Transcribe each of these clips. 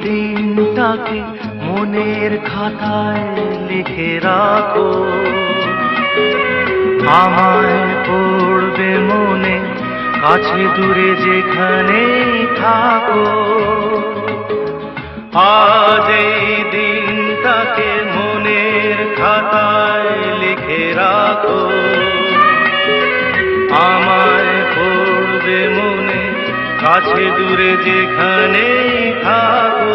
দিনটাকে মনের খাতায় লিখে রাখো, আমায় পড়বে মনে কাছে দূরে যেখানে থাকো। আজ এই দিনটাকে মনের খাতায় লিখে রাখো, আমায় পড়বে মনে কাছে দূরে যেখানে থাকো।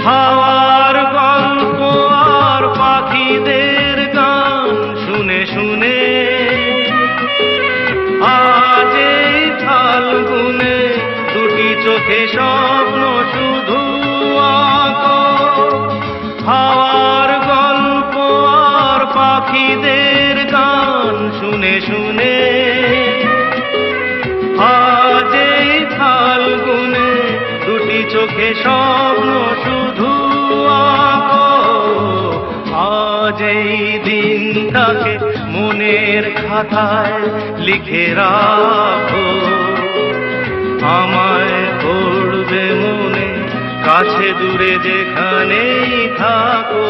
হাওয়ার গল্প আর পাখিদের গান শুনে শুনে আজ এই ফাল্গুনে দুটি চোখে স্বপ্ন শুধু আঁকো। হাওয়ার গল্প আর পাখিদের গান শুনে শুনে আজ এই ফাল্গুনে দুটি চোখে স্বপ্ন শুধু আঁকো। আজ এই দিনটাকে মনের খাতায় লিখে রাখো, আমায় পড়বে মনে কাছে দূরে যেখানেই থাকো।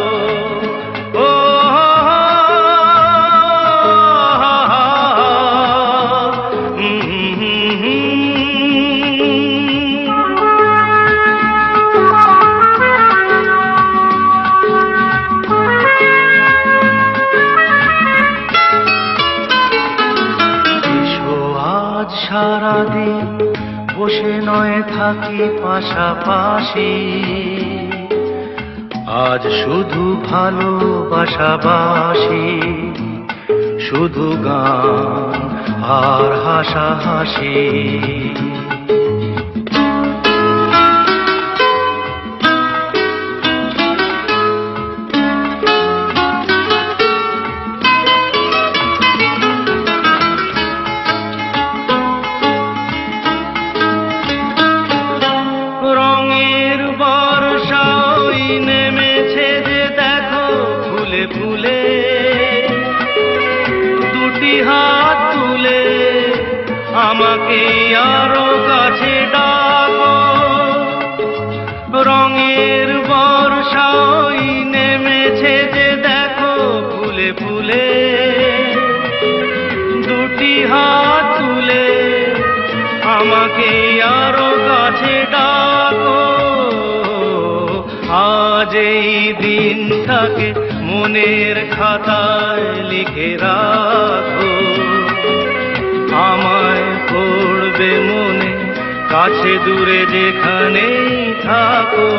সারাদিন বসে নয় থাকি পাশাপাশি, আজ শুধু ভালোবাসাবাসি, শুধু গান আর হাসাহাসি। ফুলে দুটি হাত তুলে আমাকে আরো কাছে ডাকো। রঙের বর্ষাই নেমেছে যে দেখো ফুলে ফুলে দুটি হাত তুলে আমাকে আরো কাছে ডাকো। আজ এই দিনটাকে মনের খাতায় লিখে রাখো, আমায় পড়বে মনে কাছে দূরে যেখানেই থাকো।